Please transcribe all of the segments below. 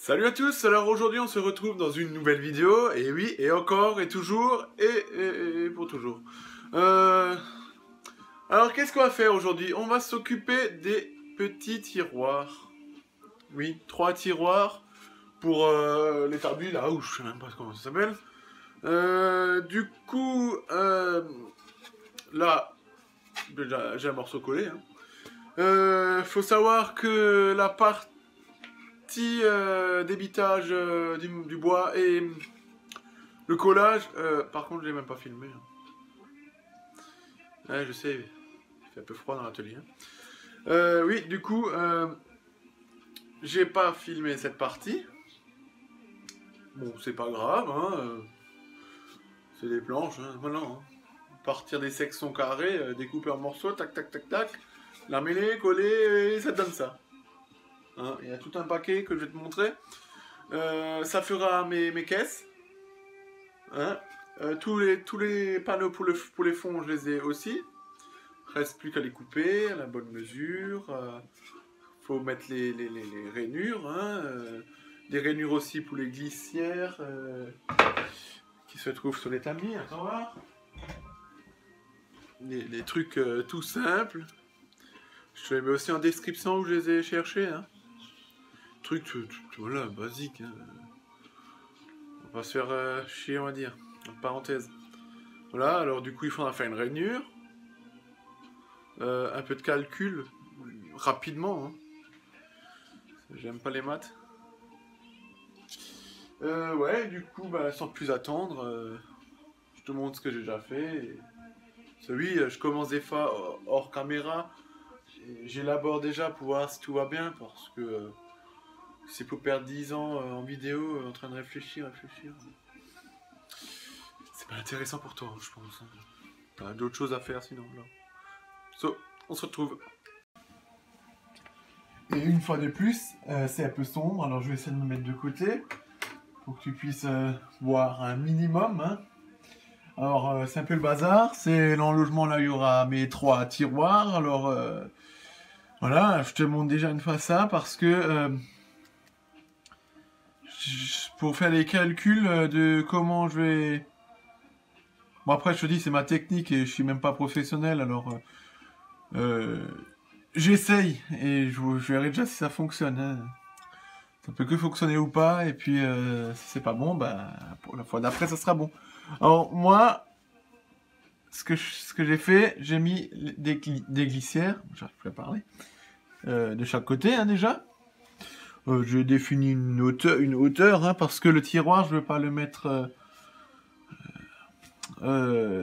Salut à tous, alors aujourd'hui on se retrouve dans une nouvelle vidéo, et oui, et encore, et toujours, et pour toujours. Alors qu'est-ce qu'on va faire aujourd'hui? On va s'occuper des petits tiroirs. Oui, 3 tiroirs pour l'établi là, où je sais même pas comment ça s'appelle. Du coup, là, j'ai un morceau collé. Faut savoir que la partie débitage du bois et le collage, par contre je l'ai même pas filmé. Ouais, je sais, il fait un peu froid dans l'atelier. Oui, du coup, j'ai pas filmé cette partie. Bon, c'est pas grave, hein, c'est des planches, hein, voilà. Hein. Partir des sections carrées, découper en morceaux, tac tac tac tac, la mêler, coller, et ça donne ça. Hein, il y a tout un paquet que je vais te montrer. Ça fera mes caisses. Hein. Tous les panneaux pour les fonds, je les ai aussi. Reste plus qu'à les couper à la bonne mesure. Faut mettre les rainures. Hein. Des rainures aussi pour les glissières qui se trouvent sur l'établi. Attends voir. Les trucs tout simples. Je te les mets aussi en description où je les ai cherchés. Hein. Truc voilà, basique. Hein. On va se faire chier, on va dire. En parenthèse. Voilà, alors du coup, il faudra faire une rainure. Un peu de calcul. Rapidement. Hein. J'aime pas les maths. Ouais, du coup, bah, sans plus attendre, je te montre ce que j'ai déjà fait. Et... Oui, je commence des fois hors caméra. J'élabore déjà pour voir si tout va bien. Parce que c'est pour perdre 10 ans en vidéo, en train de réfléchir. C'est pas intéressant pour toi, je pense. Hein. T'as d'autres choses à faire sinon. Là. So, on se retrouve. Et une fois de plus, c'est un peu sombre, alors je vais essayer de me mettre de côté pour que tu puisses voir un minimum. Hein. Alors, c'est un peu le bazar. C'est l'enlogement là, il y aura mes 3 tiroirs. Alors, voilà, je te montre déjà une fois ça parce que pour faire les calculs de comment je vais. Bon, après, je te dis, c'est ma technique et je suis même pas professionnel, alors j'essaye et je verrai déjà si ça fonctionne. Hein. Ça peut que fonctionner ou pas, et puis si c'est pas bon, bah, pour la fois d'après, ça sera bon. Alors, moi, ce que j'ai fait, j'ai mis des glissières, j'arrive plus à parler, de chaque côté, hein, déjà. Je définis une hauteur hein, parce que le tiroir, je veux pas le mettre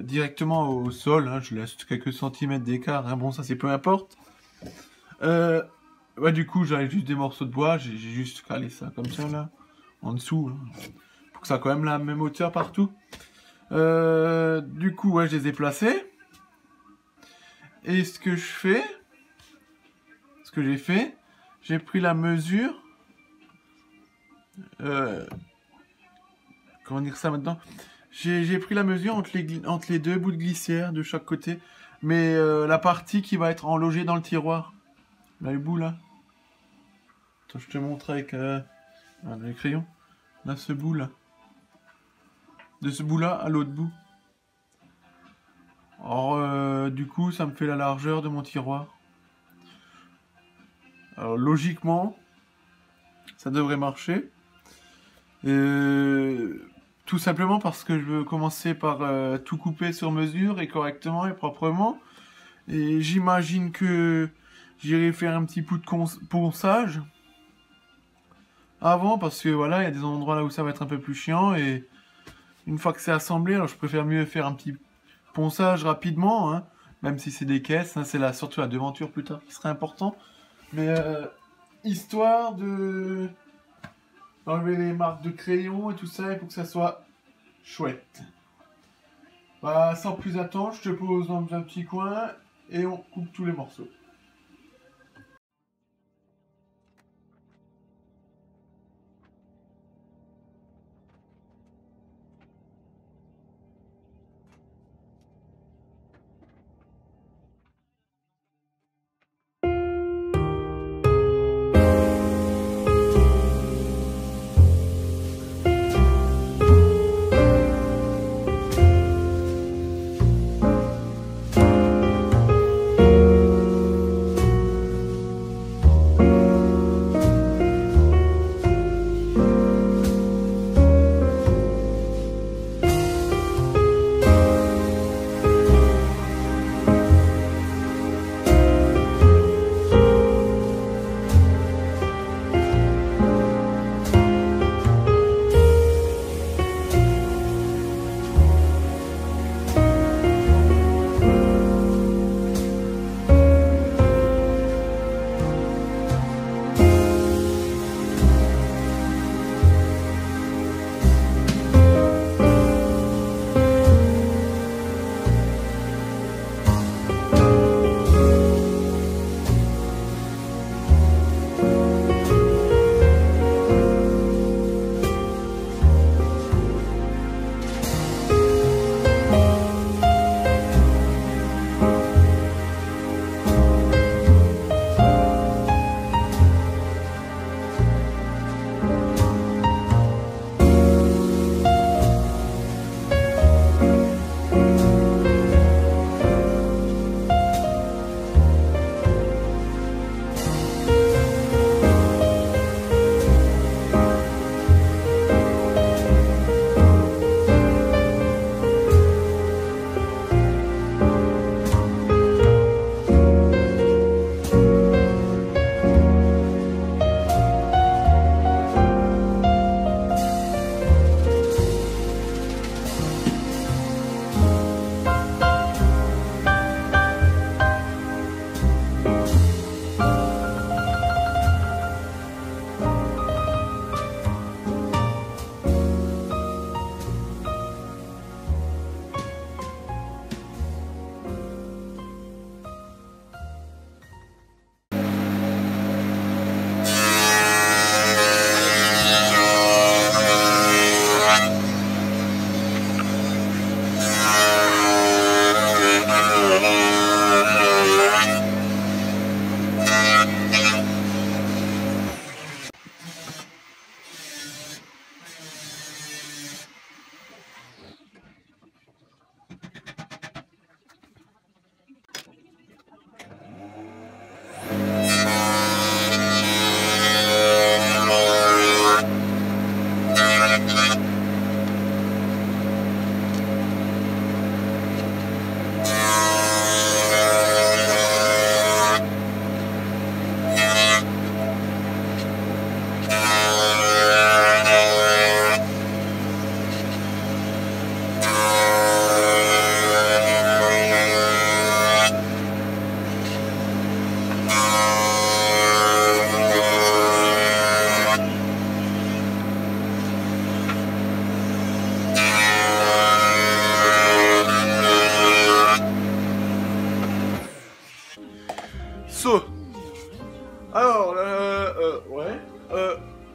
directement au sol, hein, je laisse quelques centimètres d'écart, hein, bon ça c'est peu importe. Ouais, du coup j'avais juste des morceaux de bois, j'ai juste calé ça comme ça là, en dessous, hein, pour que ça ait quand même la même hauteur partout. Du coup ouais, je les ai placés. Et ce que j'ai fait, j'ai pris la mesure. Comment dire ça maintenant? J'ai pris la mesure entre les deux bouts de glissière de chaque côté. Mais la partie qui va être enlogée dans le tiroir. Là, le bout, là. Attends, je te montre avec les crayons. Là, ce bout, là. De ce bout-là à l'autre bout. Alors, du coup, ça me fait la largeur de mon tiroir. Alors, logiquement, ça devrait marcher. Tout simplement parce que je veux commencer par tout couper sur mesure et correctement et proprement. Et j'imagine que j'irai faire un petit coup de ponçage avant, parce que voilà, il y a des endroits là où ça va être un peu plus chiant. Et une fois que c'est assemblé, alors je préfère mieux faire un petit ponçage rapidement, hein, même si c'est des caisses. Hein, c'est surtout la devanture plus tard qui serait important. Mais histoire de... enlever les marques de crayon et tout ça, il faut que ça soit chouette. Bah, sans plus attendre, je te pose dans un petit coin et on coupe tous les morceaux.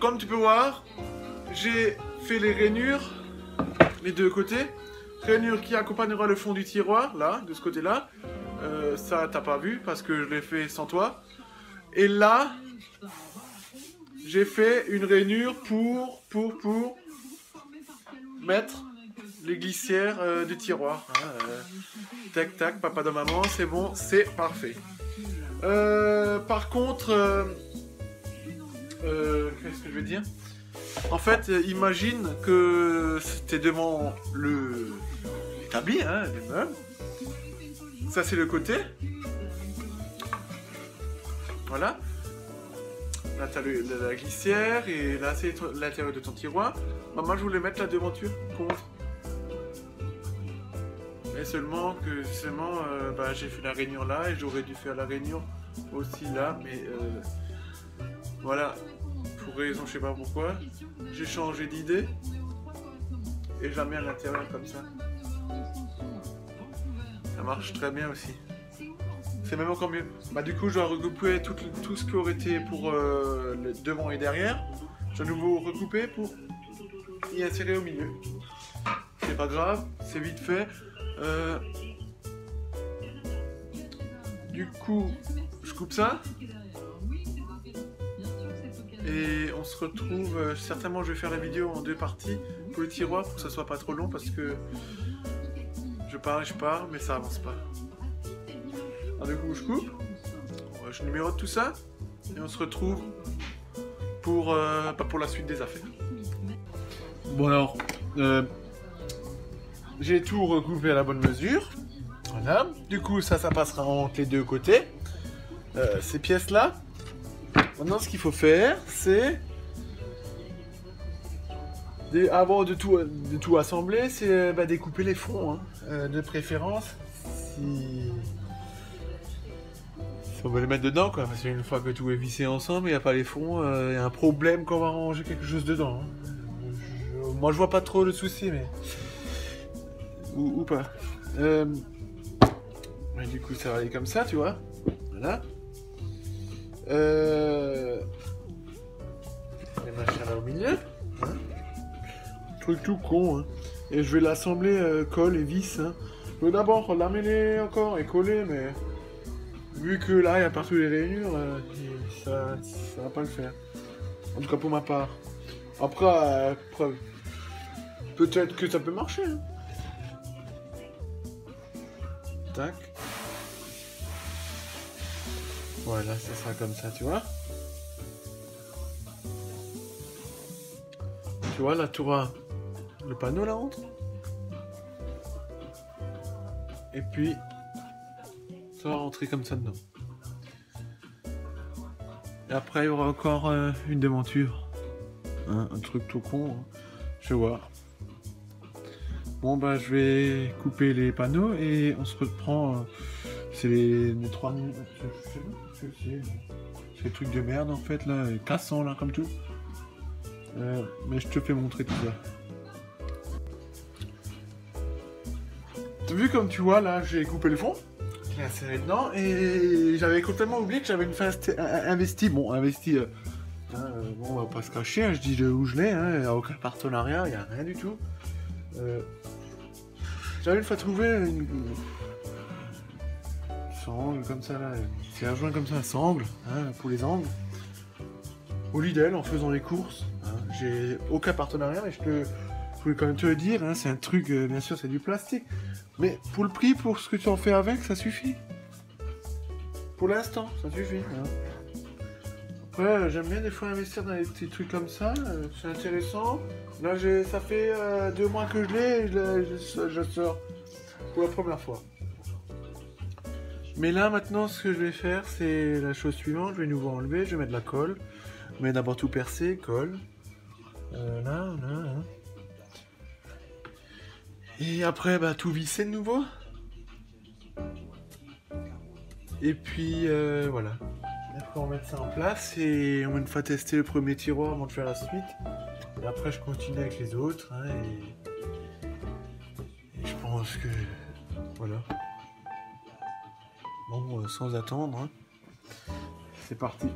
comme tu peux voir, j'ai fait les rainures, les deux côtés. Rainure qui accompagnera le fond du tiroir, là, de ce côté-là. Ça, t'as pas vu parce que je l'ai fait sans toi. Et là, j'ai fait une rainure pour mettre les glissières du tiroir. Hein, tac, tac, papa de maman, c'est bon, c'est parfait. Par contre, qu'est-ce que je veux dire? En fait, imagine que c'était devant l'établi, hein, les meubles. Ça, c'est le côté. Voilà. Là, tu as la glissière et là, c'est l'intérieur de ton tiroir. Maman, je voulais mettre la devanture contre. Mais seulement que, j'ai fait la rainure là et j'aurais dû faire la rainure aussi là. Mais voilà, pour raison, je sais pas pourquoi, j'ai changé d'idée et je la mets à l'intérieur comme ça. Ça marche très bien aussi. C'est même encore mieux. Bah du coup, je dois recouper tout ce qui aurait été pour le devant et derrière. Je dois nouveau recouper pour y insérer au milieu. C'est pas grave, c'est vite fait. Du coup, je coupe ça. Et on se retrouve, certainement je vais faire la vidéo en 2 parties pour le tiroir pour que ça soit pas trop long parce que je pars, mais ça avance pas. Alors du coup je coupe, je numérote tout ça et on se retrouve pour la suite des affaires. Bon alors, j'ai tout recoupé à la bonne mesure. Voilà, du coup ça passera entre les deux côtés, ces pièces là. Maintenant ce qu'il faut faire c'est, avant de tout assembler, c'est découper les fonds, hein, de préférence, si on veut les mettre dedans quoi, parce qu'une fois que tout est vissé ensemble, il n'y a pas les fonds, il y a un problème qu'on va ranger quelque chose dedans. Hein. Moi je vois pas trop le souci, mais... Ou pas. Du coup ça va aller comme ça, tu vois. Voilà. Les machins là au milieu. Hein. Truc tout con. Hein. Et je vais l'assembler colle et vis. Hein. Je vais d'abord laminer encore et coller, mais... Vu que là, il y a partout les rainures, ça va pas le faire. En tout cas pour ma part. Après, peut-être que ça peut marcher. Hein. Tac. Voilà, ça sera comme ça, tu vois. Tu vois, là, tu auras le panneau là entre. Et puis... ça va rentrer comme ça dedans. Et après il y aura encore une devanture. Hein, un truc tout con. Hein. Je vais voir. Bon bah je vais couper les panneaux et on se reprend. C'est les 3 minutes. Je sais pas ce que c'est le truc de merde en fait là, cassant là comme tout. Mais je te fais montrer tout ça. T'as vu comme tu vois là, j'ai coupé le fond. Inséré dedans et j'avais complètement oublié que j'avais une fin investie. Bon, investi, bon, on va pas se cacher, hein, je dis de où je l'ai, hein, il n'y a aucun partenariat, il n'y a rien du tout. J'avais une fois trouvé une sangle comme ça là, c'est un joint comme ça, sangle, hein, pour les angles, au Lidl en faisant les courses. Hein, j'ai aucun partenariat, mais je voulais quand même te le dire, hein, c'est un truc, bien sûr c'est du plastique. Mais pour le prix, pour ce que tu en fais avec, ça suffit. Pour l'instant, ça suffit. Hein. Après, j'aime bien des fois investir dans des petits trucs comme ça. C'est intéressant. Là, ça fait 2 mois que je l'ai et je sors pour la première fois. Mais là, maintenant, ce que je vais faire, c'est la chose suivante. Je vais nouveau enlever, je vais mettre de la colle. Mais d'abord tout percer, colle. Là. Hein. Et après, tout visser de nouveau. Et puis, voilà. Après, on va mettre ça en place et on va une fois tester le premier tiroir avant de faire la suite. Et après, je continue avec les autres. Hein, et je pense que... Voilà. Bon, sans attendre. Hein. C'est parti.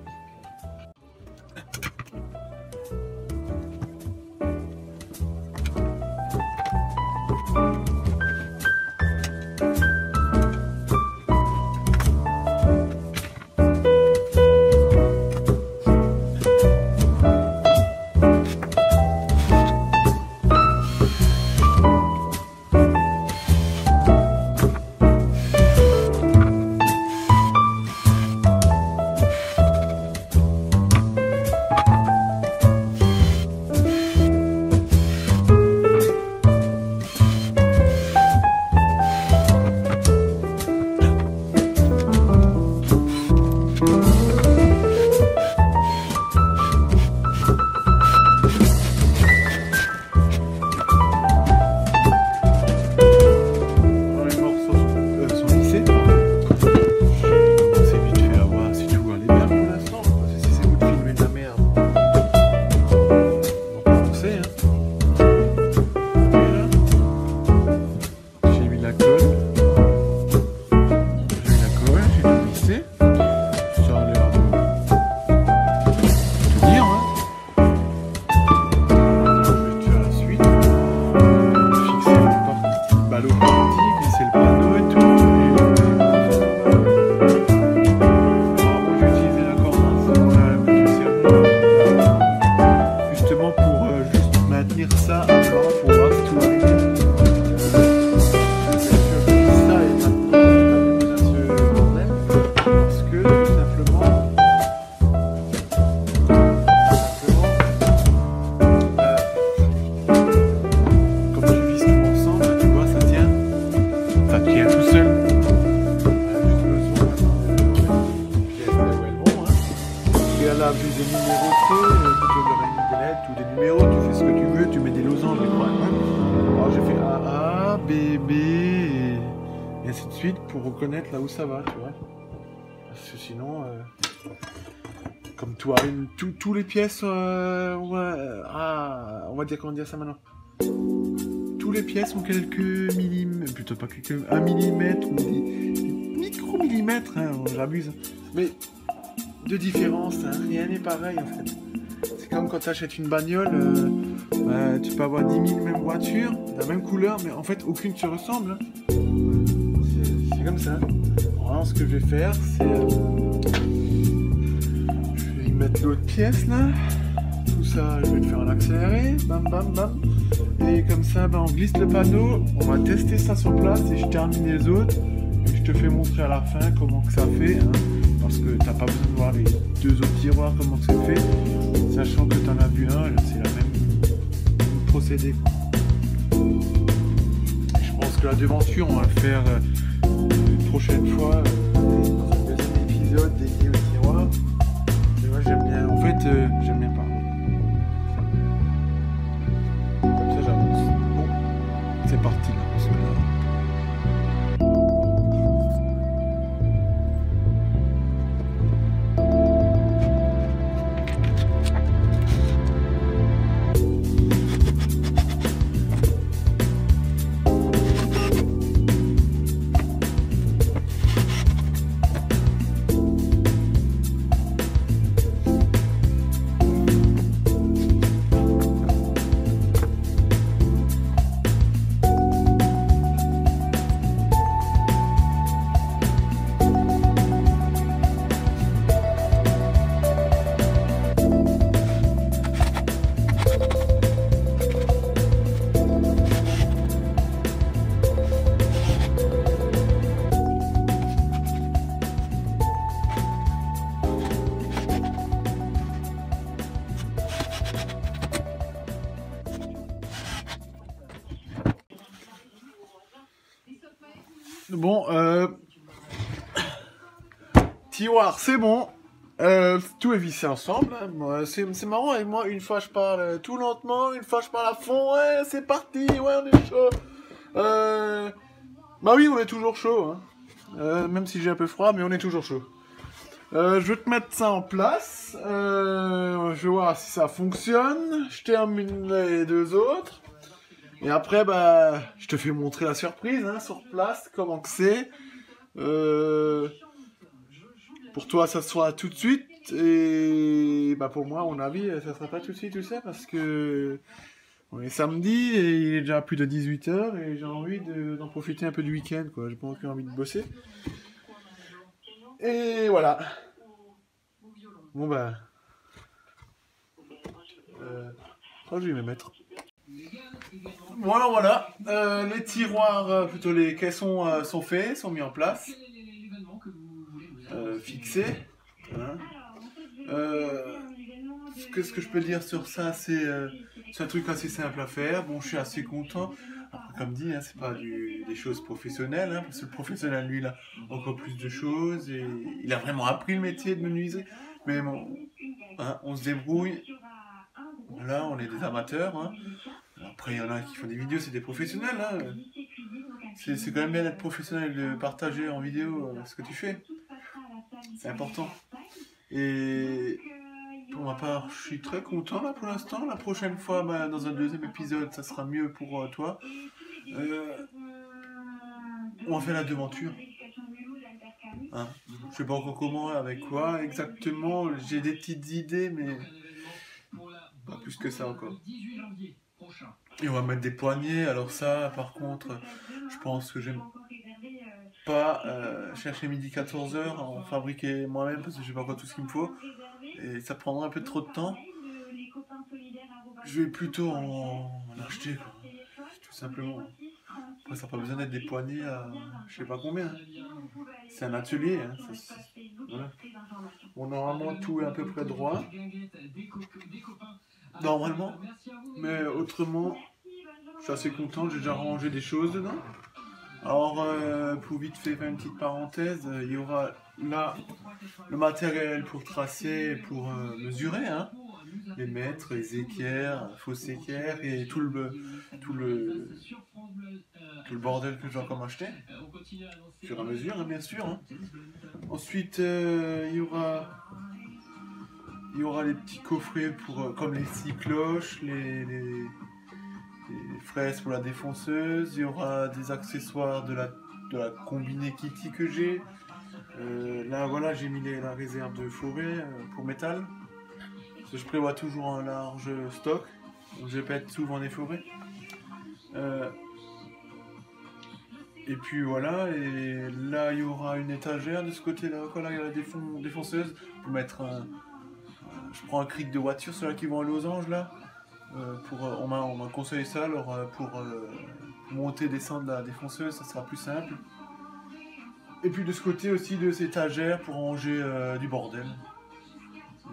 lettres ou des numéros, tu fais ce que tu veux, tu mets des losanges, des points. Alors j'ai fait A, B, B, et ainsi de suite pour reconnaître là où ça va, tu vois. Parce que sinon, comme toi, tous les pièces, on va dire comment dire ça maintenant. Tous les pièces ont quelques millimètres, plutôt pas quelques, 1 millimètre ou des micromillimètres, hein, j'abuse. Mais de différence, hein, rien n'est pareil en fait. C'est comme quand tu achètes une bagnole, tu peux avoir 10 000 mêmes voitures, de la même couleur, mais en fait aucune se ressemble. Hein. C'est comme ça. Alors ce que je vais faire, c'est... je vais y mettre l'autre pièce là. Tout ça, je vais le faire en accéléré. Bam bam bam. Et comme ça, on glisse le panneau. On va tester ça sur place et je termine les autres. Et je te fais montrer à la fin comment que ça fait. Hein, parce que t'as pas besoin de voir les 2 autres tiroirs, comment que c'est fait. Sachant que t'en as vu un, c'est la même procédé. Je pense que la devanture, on va le faire une prochaine fois dans un deuxième épisode dédié au tiroir. Et moi j'aime bien, en fait j'aime bien parler. Comme ça j'avance. Bon, c'est parti là, parce que là... Bon, tiroir, c'est bon. Tout est vissé ensemble. Hein. C'est marrant, et moi, une fois je parle tout lentement, une fois je parle à fond. Ouais, c'est parti, ouais, on est chaud. Bah oui, on est toujours chaud. Hein. Même si j'ai un peu froid, mais on est toujours chaud. Je vais te mettre ça en place. Je vais voir si ça fonctionne. Je termine les 2 autres. Et après, je te fais montrer la surprise, hein, sur place, comment que c'est. Pour toi, ça sera tout de suite. Et pour moi, à mon avis, ça sera pas tout de suite, tu sais, parce que on est samedi et il est déjà plus de 18h et j'ai envie d'en profiter un peu du week-end, quoi. J'ai pas envie de bosser. Et voilà. Bon, je vais me mettre. Voilà. Les tiroirs, plutôt les caissons sont faits, sont mis en place. Fixés. Hein. Qu'est-ce que je peux dire sur ça? C'est un truc assez simple à faire. Bon, je suis assez content. Après, comme dit, hein, c'est pas des choses professionnelles, hein, parce que le professionnel, lui, il a encore plus de choses et il a vraiment appris le métier de menuiserie. Mais bon, hein, on se débrouille. Là, on est des amateurs. Hein. Après, il y en a qui font des vidéos, c'est des professionnels. Hein. C'est quand même bien d'être professionnel, de partager en vidéo ce que tu fais. C'est important. Et pour ma part, je suis très content là pour l'instant. La prochaine fois, dans un deuxième épisode, ça sera mieux pour toi. On va faire la devanture. Hein. Je sais pas encore comment, avec quoi exactement. J'ai des petites idées, mais pas plus que ça encore. Et on va mettre des poignées. Alors ça, par contre, je pense que j'aime pas chercher midi 14h, en fabriquer moi-même parce que je sais pas quoi tout ce qu'il me faut. Et ça prendra un peu trop de temps. Je vais plutôt en acheter, quoi. Tout simplement. Après, ça n'a pas besoin d'être des poignées à je sais pas combien. Hein. C'est un atelier. Hein. Voilà. Bon, normalement, tout est à peu près droit. Normalement. Mais autrement, je suis assez content. J'ai déjà rangé des choses dedans. Alors, pour vite faire une petite parenthèse, il y aura là le matériel pour tracer, pour mesurer. Hein. les mettre, les équerres, fausses équerres et tout le bordel que j'ai encore m'acheter. Au fur et à mesure, hein, bien sûr. Hein. Ensuite, il y aura les petits coffrets pour, comme les scie cloches, les fraises pour la défonceuse. Il y aura des accessoires de la combinée Kitty que j'ai. Là, voilà, j'ai mis la réserve de forêt pour métal. Parce que je prévois toujours un large stock. Donc je pète souvent des forêts. Et puis voilà, et là il y aura une étagère de ce côté-là. Là, il y a la défonceuse pour mettre je prends un cric de voiture, ceux-là qui vont à Losange là. On m'a conseillé ça, alors pour monter et descendre la défonceuse, ça sera plus simple. Et puis de ce côté aussi, deux étagères pour ranger du bordel.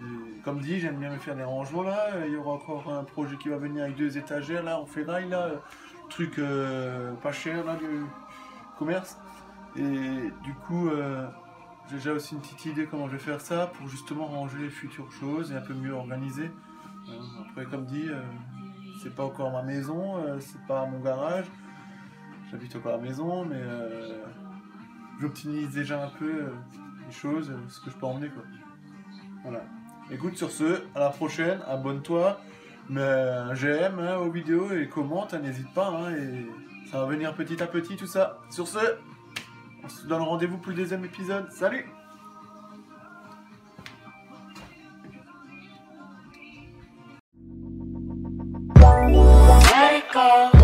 Et comme dit, j'aime bien me faire des rangements là. Il y aura encore un projet qui va venir avec deux étagères là en ferraille là. Truc pas cher là du commerce. Et du coup, j'ai déjà aussi une petite idée comment je vais faire ça pour justement ranger les futures choses et un peu mieux organiser. Après, comme dit, c'est pas encore ma maison, c'est pas mon garage. J'habite encore à la maison, mais j'optimise déjà un peu les choses, ce que je peux emmener quoi. Voilà. Écoute, sur ce, à la prochaine, abonne-toi, mets un j'aime hein, aux vidéos et commente, hein, n'hésite pas, hein, et ça va venir petit à petit tout ça. Sur ce, on se donne rendez-vous pour le deuxième épisode. Salut! Let it go.